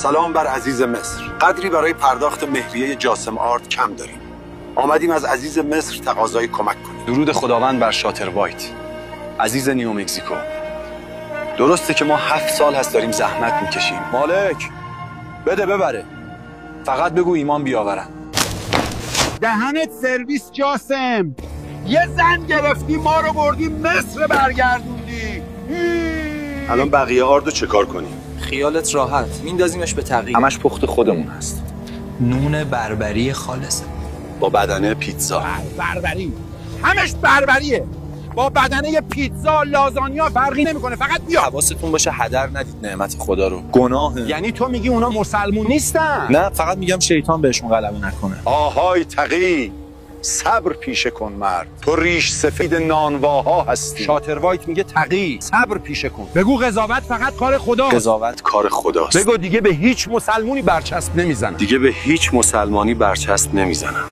سلام بر عزیز مصر. قدری برای پرداخت مهریه جاسم آرت کم داریم. آمدیم از عزیز مصر تقاضای کمک کنیم. درود خداوند بر شاتر وایت، عزیز نیو مکزیکو. درسته که ما 7 سال هست داریم زحمت میکشیم. مالک بده ببره، فقط بگو ایمان بیاورن. دهنت سرویس جاسم، یه زن گرفتی ما رو بردی مصر برگردوندی. الان بقیه آردو چه کار کنیم؟ خیالت راحت، میندازیمش به تغییر. همش پخت خودمون هست. نون بربری خالصه با بدنه پیتزا. بربری همش بربریه، با بدنه پیتزا لازانیا فرقی نمیکنه. فقط بیا. حواستون باشه هدر ندید نعمت خدا رو. گناهه. یعنی تو میگی اونا مسلمون نیستن؟ نه، فقط میگم شیطان بهشون غلبه نکنه. آهای تقی، صبر پیشه کن مرد. تو ریش سفید نانواها هستی. شاتر وایت میگه تقی، صبر پیشه کن. بگو قضاوت فقط کار خداست. قضاوت کار خداست. بگو دیگه به هیچ مسلمونی برچسب نمیزنن. دیگه به هیچ مسلمانی برچسب نمیزنم.